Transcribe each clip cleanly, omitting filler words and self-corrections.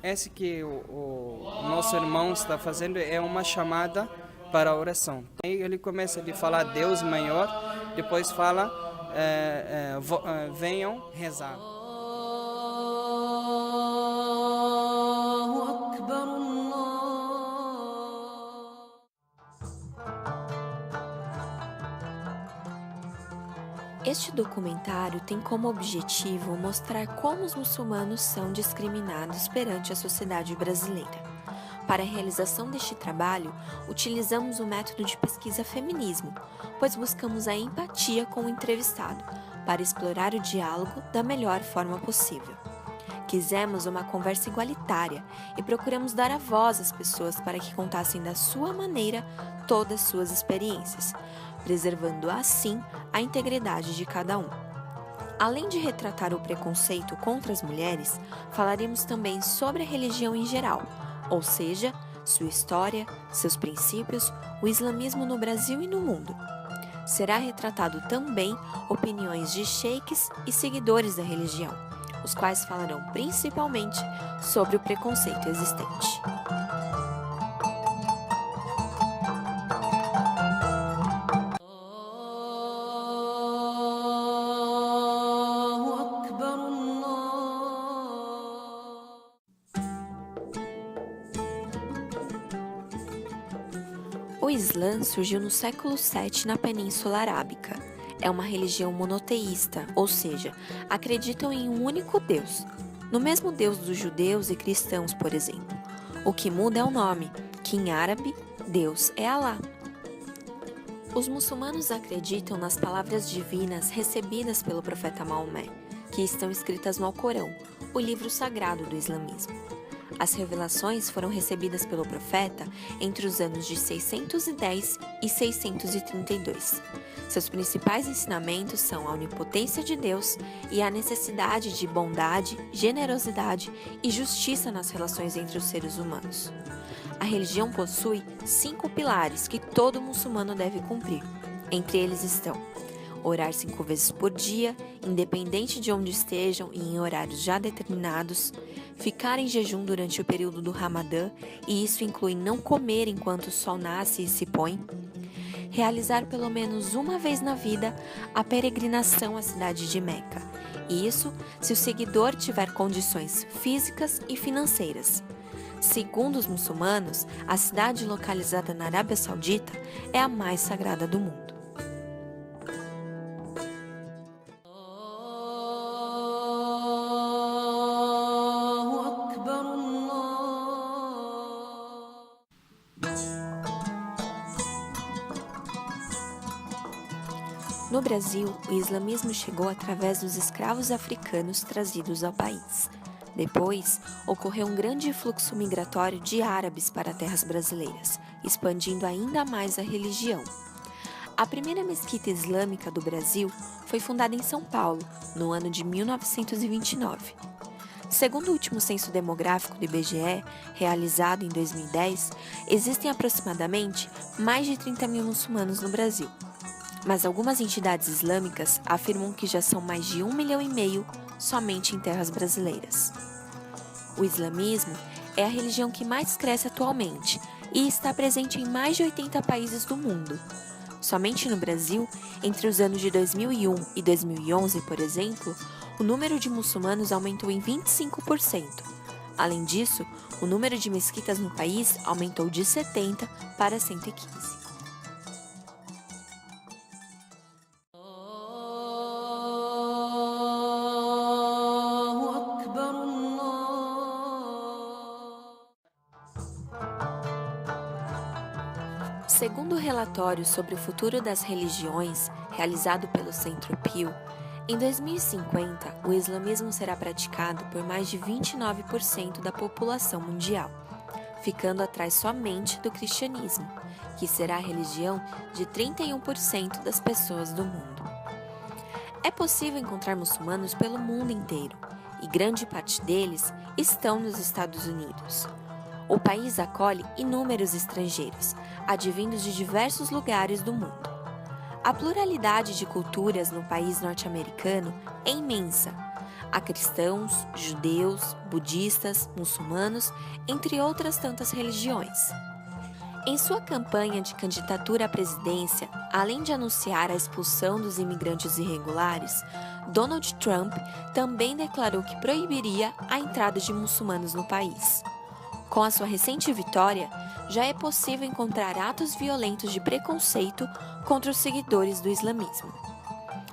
Esse que o nosso irmão está fazendo é uma chamada para a oração. Aí ele começa a falar Deus maior, depois fala venham rezar. Este documentário tem como objetivo mostrar como os muçulmanos são discriminados perante a sociedade brasileira. Para a realização deste trabalho, utilizamos o método de pesquisa feminismo, pois buscamos a empatia com o entrevistado, para explorar o diálogo da melhor forma possível. Quisemos uma conversa igualitária e procuramos dar a voz às pessoas para que contassem da sua maneira todas suas experiências, preservando assim a integridade de cada um. Além de retratar o preconceito contra as mulheres, falaremos também sobre a religião em geral, ou seja, sua história, seus princípios, o islamismo no Brasil e no mundo. Será retratado também opiniões de sheiks e seguidores da religião, os quais falarão principalmente sobre o preconceito existente. O Islã surgiu no século VII na Península Arábica. É uma religião monoteísta, ou seja, acreditam em um único Deus, no mesmo Deus dos judeus e cristãos, por exemplo. O que muda é o nome, que em árabe, Deus é Alá. Os muçulmanos acreditam nas palavras divinas recebidas pelo profeta Maomé, que estão escritas no Alcorão, o livro sagrado do islamismo. As revelações foram recebidas pelo profeta entre os anos de 610 e 632. Seus principais ensinamentos são a onipotência de Deus e a necessidade de bondade, generosidade e justiça nas relações entre os seres humanos. A religião possui 5 pilares que todo muçulmano deve cumprir. Entre eles estão: orar 5 vezes por dia, independente de onde estejam e em horários já determinados, ficar em jejum durante o período do Ramadã, e isso inclui não comer enquanto o sol nasce e se põe, realizar pelo menos uma vez na vida a peregrinação à cidade de Meca, e isso se o seguidor tiver condições físicas e financeiras. Segundo os muçulmanos, a cidade localizada na Arábia Saudita é a mais sagrada do mundo. No Brasil, o islamismo chegou através dos escravos africanos trazidos ao país. Depois, ocorreu um grande fluxo migratório de árabes para terras brasileiras, expandindo ainda mais a religião. A primeira mesquita islâmica do Brasil foi fundada em São Paulo, no ano de 1929. Segundo o último censo demográfico do IBGE, realizado em 2010, existem aproximadamente mais de 30 mil muçulmanos no Brasil. Mas algumas entidades islâmicas afirmam que já são mais de 1,5 milhão somente em terras brasileiras. O islamismo é a religião que mais cresce atualmente e está presente em mais de 80 países do mundo. Somente no Brasil, entre os anos de 2001 e 2011, por exemplo, o número de muçulmanos aumentou em 25%. Além disso, o número de mesquitas no país aumentou de 70 para 115. Segundo o relatório sobre o futuro das religiões, realizado pelo Centro Pew, em 2050 o islamismo será praticado por mais de 29% da população mundial, ficando atrás somente do cristianismo, que será a religião de 31% das pessoas do mundo. É possível encontrar muçulmanos pelo mundo inteiro, e grande parte deles estão nos Estados Unidos. O país acolhe inúmeros estrangeiros, advindos de diversos lugares do mundo. A pluralidade de culturas no país norte-americano é imensa. Há cristãos, judeus, budistas, muçulmanos, entre outras tantas religiões. Em sua campanha de candidatura à presidência, além de anunciar a expulsão dos imigrantes irregulares, Donald Trump também declarou que proibiria a entrada de muçulmanos no país. Com a sua recente vitória, já é possível encontrar atos violentos de preconceito contra os seguidores do islamismo.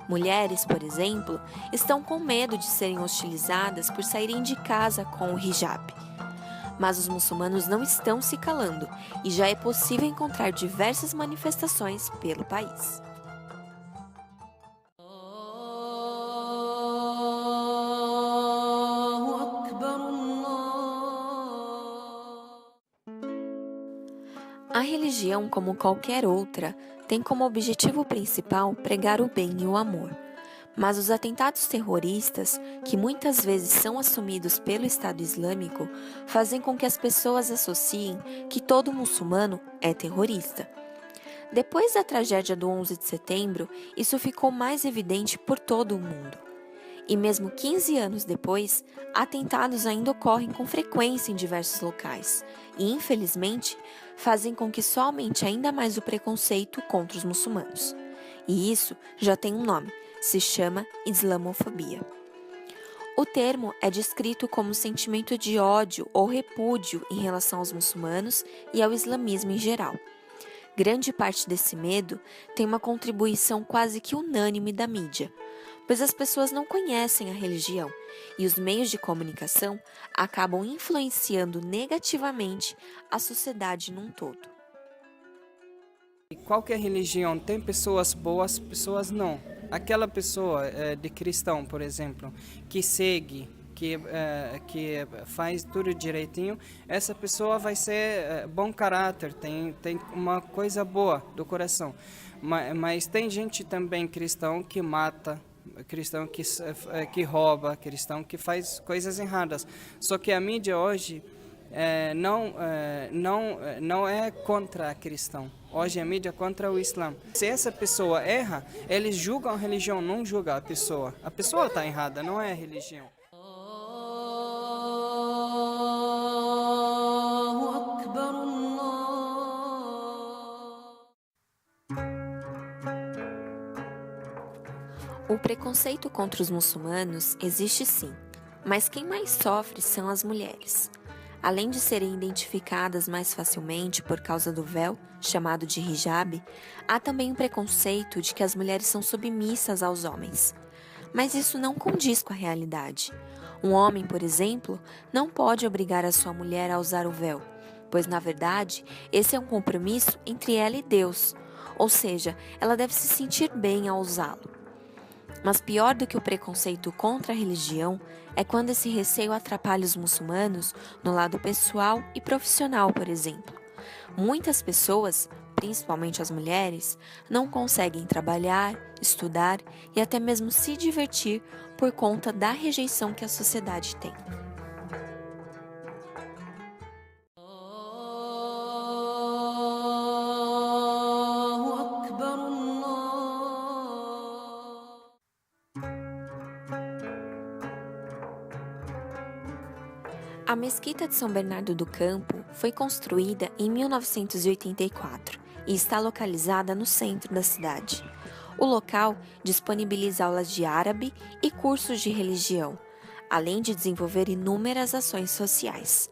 Mulheres, por exemplo, estão com medo de serem hostilizadas por saírem de casa com o hijab. Mas os muçulmanos não estão se calando e já é possível encontrar diversas manifestações pelo país. A religião, como qualquer outra, tem como objetivo principal pregar o bem e o amor. Mas os atentados terroristas, que muitas vezes são assumidos pelo Estado Islâmico, fazem com que as pessoas associem que todo muçulmano é terrorista. Depois da tragédia do 11 de setembro, isso ficou mais evidente por todo o mundo. E mesmo 15 anos depois, atentados ainda ocorrem com frequência em diversos locais e, infelizmente, fazem com que só aumente ainda mais o preconceito contra os muçulmanos. E isso já tem um nome, se chama islamofobia. O termo é descrito como sentimento de ódio ou repúdio em relação aos muçulmanos e ao islamismo em geral. Grande parte desse medo tem uma contribuição quase que unânime da mídia, pois as pessoas não conhecem a religião e os meios de comunicação acabam influenciando negativamente a sociedade num todo. Qualquer religião tem pessoas boas, pessoas não. Aquela pessoa de cristão, por exemplo, que segue, que faz tudo direitinho, essa pessoa vai ser bom caráter, tem uma coisa boa do coração. Mas tem gente também cristão que mata, cristão que rouba, cristão que faz coisas erradas. Só que a mídia hoje não é contra cristão. Hoje a mídia é contra o Islã. Se essa pessoa erra, eles julgam a religião, não julgam a pessoa. A pessoa está errada, não é a religião. O preconceito contra os muçulmanos existe sim, mas quem mais sofre são as mulheres. Além de serem identificadas mais facilmente por causa do véu, chamado de hijab, há também o preconceito de que as mulheres são submissas aos homens. Mas isso não condiz com a realidade. Um homem, por exemplo, não pode obrigar a sua mulher a usar o véu, pois, na verdade, esse é um compromisso entre ela e Deus, ou seja, ela deve se sentir bem ao usá-lo. Mas pior do que o preconceito contra a religião é quando esse receio atrapalha os muçulmanos no lado pessoal e profissional, por exemplo. Muitas pessoas, principalmente as mulheres, não conseguem trabalhar, estudar e até mesmo se divertir por conta da rejeição que a sociedade tem. A Mesquita de São Bernardo do Campo foi construída em 1984 e está localizada no centro da cidade. O local disponibiliza aulas de árabe e cursos de religião, além de desenvolver inúmeras ações sociais.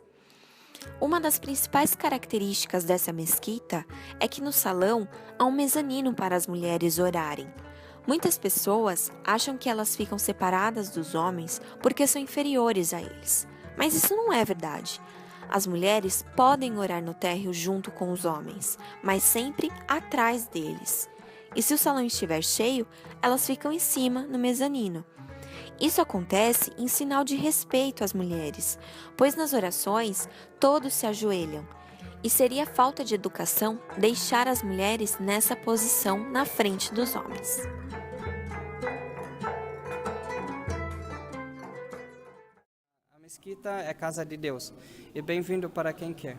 Uma das principais características dessa mesquita é que no salão há um mezanino para as mulheres orarem. Muitas pessoas acham que elas ficam separadas dos homens porque são inferiores a eles. Mas isso não é verdade. As mulheres podem orar no térreo junto com os homens, mas sempre atrás deles. E se o salão estiver cheio, elas ficam em cima, no mezanino. Isso acontece em sinal de respeito às mulheres, pois nas orações todos se ajoelham. E seria falta de educação deixar as mulheres nessa posição na frente dos homens. A mesquita é casa de Deus e bem-vindo para quem quer.